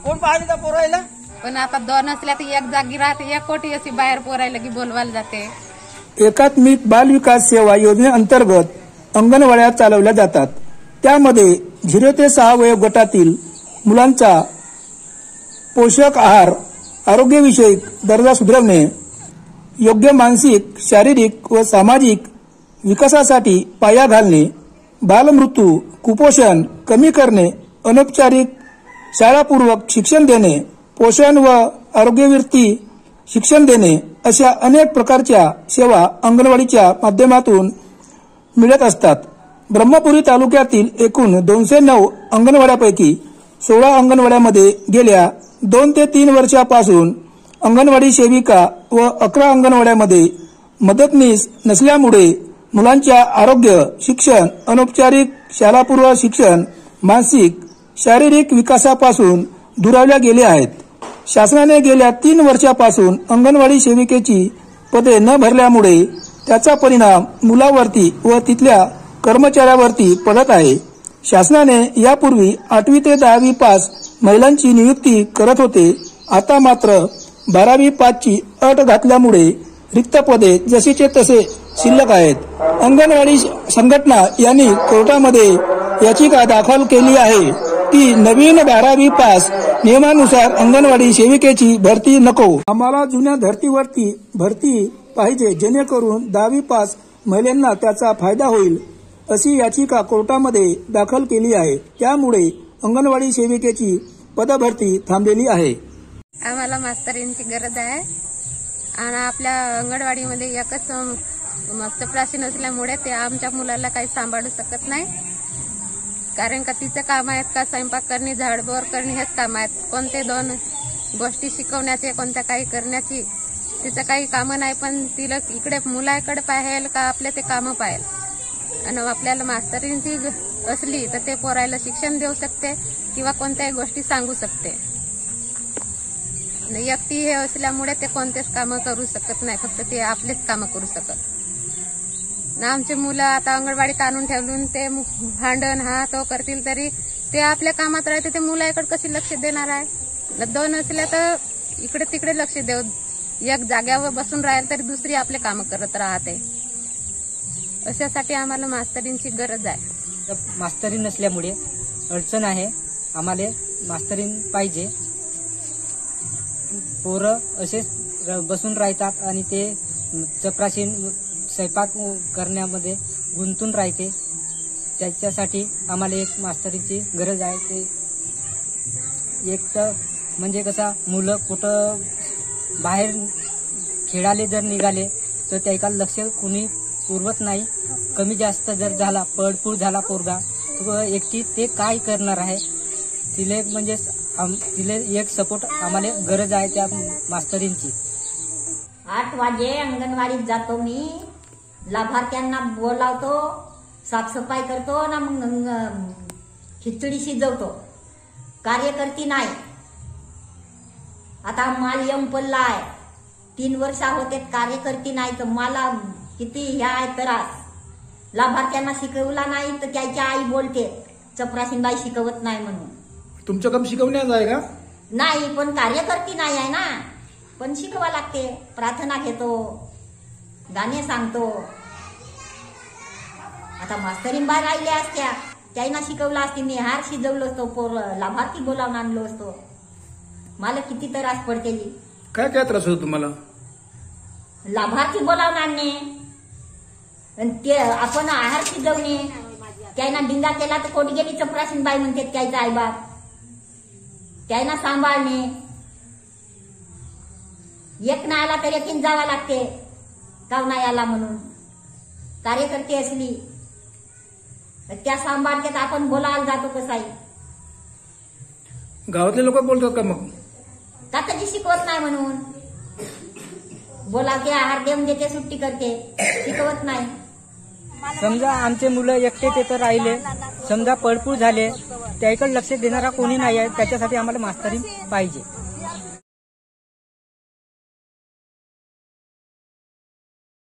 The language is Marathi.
कोण पाहिजे त्या पोरायला? पण आता दोन असल्या तर एक जागी राहते, एक कोटी अशी बाहेर पोरायला की बोलवायला जाते. एकात्मिक बाल विकास सेवा योजनेअंतर्गत अंगणवाड्या चालवल्या जातात. त्यामध्ये 0 ते 6 वयोगटातील मुलांचा पोषक आहार, आरोग्यविषयक दर्जा सुधारणे, योग्य मानसिक, शारीरिक व सामाजिक विकासासाठी पाया घालणे, बालमृत्यू, कुपोषण कमी करणे, अनौपचारिक शाळापूर्वक शिक्षण देणे, पोषण व आरोग्यवृत्ती शिक्षण देणे अशा अनेक प्रकारच्या सेवा अंगणवाडीच्या माध्यमातून मिळत असतात. ब्रह्मपुरी तालुक्यातील एकूण 209 अंगणवाड्यापैकी 16 अंगणवाड्यामध्ये गेल्या 2 ते 3 वर्षापासून अंगणवाडी सेविका व 11 अंगणवाड्यामध्ये मदतनीस नसल्यामुळे मुलांच्या आरोग्य, शिक्षण, अनौपचारिक शाळापूर्व शिक्षण, मानसिक, शारीरिक विकासापासून दुरावल्या गेले आहेत. शासनाने गेल्या 3 वर्षापासून अंगणवाडी सेविकेची पदे न भरल्यामुळे त्याचा परिणाम मुलावरती व तिथल्या कर्मचाऱ्यावरती पडत आहे. शासनाने यापूर्वी 8वी ते 10वी पास महिलांची नियुक्ती करत होते. आता मात्र 12वी पासची अट घातल्यामुळे रिक्त पदे जसेचे तसे शिल्लक आहेत. अंगणवाडी संघटना यांनी कोर्टामध्ये याचिका दाखल केली आहे की नवीन 12वी पास नियमानुसार अंगणवाडी सेविकेची भरती नको. आम्हाला जुन्या धर्तीवरती भरती पाहिजे, जेणेकरून 10वी पास महिलांना त्याचा फायदा होईल, अशी याचिका कोर्टामध्ये दाखल केली आहे. त्यामुळे अंगणवाडी सेविकेची पदभरती थांबलेली आहे. आम्हाला मास्तरींची गरज आहे आणि आपल्या अंगणवाडीमध्ये एकच चपराशी नसल्यामुळे ते आमच्या मुलाला काही सांभाळू शकत नाही. कारण का तिचं काम आहेत का स्वयंपाक करणे, झाडबोर करणे हेच काम आहेत. कोणते 2 गोष्टी शिकवण्याचे, कोणत्या काही करण्याची तिचं काही कामं नाही. पण तिला इकडे मुलाकडे पाहेल का आपले ते कामं पाहेल. आणि आपल्याला मास्तरींची असली तर ते पोरायला शिक्षण देऊ शकते किंवा कोणत्याही गोष्टी सांगू शकते. एकटी हे असल्यामुळे ते कोणतेच कामं करू शकत नाही, फक्त ते आपलेच कामं करू शकत. आमचे मुलं आता अंगणवाडीत आणून ठेवून ते भांडण हा तो करतील तरी ते आपल्या कामात राहते. ते मुलाकडे कशी लक्ष देणार आहे? 2 असल्या तर इकडे तिकडे लक्ष देऊ. एक जाग्यावर बसून राहील तरी दुसरी आपले कामं करत राहते. अशासाठी आम्हाला मास्तरींची गरज आहे. मास्तरी नसल्यामुळे अडचण आहे. आम्हाला मास्तरीन पाहिजे. पोरं असेच बसून राहतात आणि ते चपराशी स्वयंपाक करण्यामध्ये गुंतून राहते. त्याच्यासाठी आम्हाला एक मास्तरीची गरज आहे. ते एक तर म्हणजे कसा मुलं कुठं बाहेर खेळाले जर निघाले तर त्याला लक्ष कुणी पुरवत नाही. कमी जास्त जर झाला, पडपूड झाला पोरगा, तर एकटी ते काय करणार आहे? तिले म्हणजे तिले एक सपोर्ट आम्हाला गरज आहे त्या मास्तरींची. 8 वाजे अंगणवाडीत जातो मी, लाभार्थ्यांना बोलावतो, साफसफाई करतो ना, मग खिचडी शिजवतो. कार्यकर्ती नाही. आता माल येऊन पडला आहे. 3 वर्ष होते कार्यकर्ती नाही तर मला किती ह्या आहे त्रास. लाभार्थ्यांना शिकवला नाही तर त्याची आई बोलते चपराशीनबाई शिकवत नाही म्हणून. तुमचं काम शिकवण्याचं आहे का? नाही, पण कार्यकर्ती नाही आहे ना. पण शिकवा लागते. प्रार्थना घेतो, गाणे सांगतो. आता मास्तरीनबाई राहिल्या असत्या, त्यांना शिकवलं असते. मी हार शिजवलो असतो, पोर लाभार्थी बोलावून आणलो असतो. मला किती त्रास पडते. काय काय त्रास होतो तुम्हाला? लाभार्थी बोलावून आणणे, ते आपण आहार शिजवणे. त्यांना डिंगा केला तर कोटी गेली चपराशीनबाई म्हणते त्याचा आईबाप. त्यांना सांभाळणे. एक नाही आला तर एकीन जावा लागते, काव नाही आला म्हणून. कार्यकर्ते असली त्या सांभाळतात, आपण बोलायला जातो कसाही. गावातले लोक बोलतात का मग? का कधी शिकवत नाही म्हणून बोलावते, आहार देऊन देते, सुट्टी करते, शिकवत नाही. समजा आमचे मुलं एकटे ते राहिले, समजा पडपूड झाले, त्याकडे लक्ष देणारा कोणी नाही आहे. त्याच्यासाठी आम्हाला मास्तरी पाहिजे.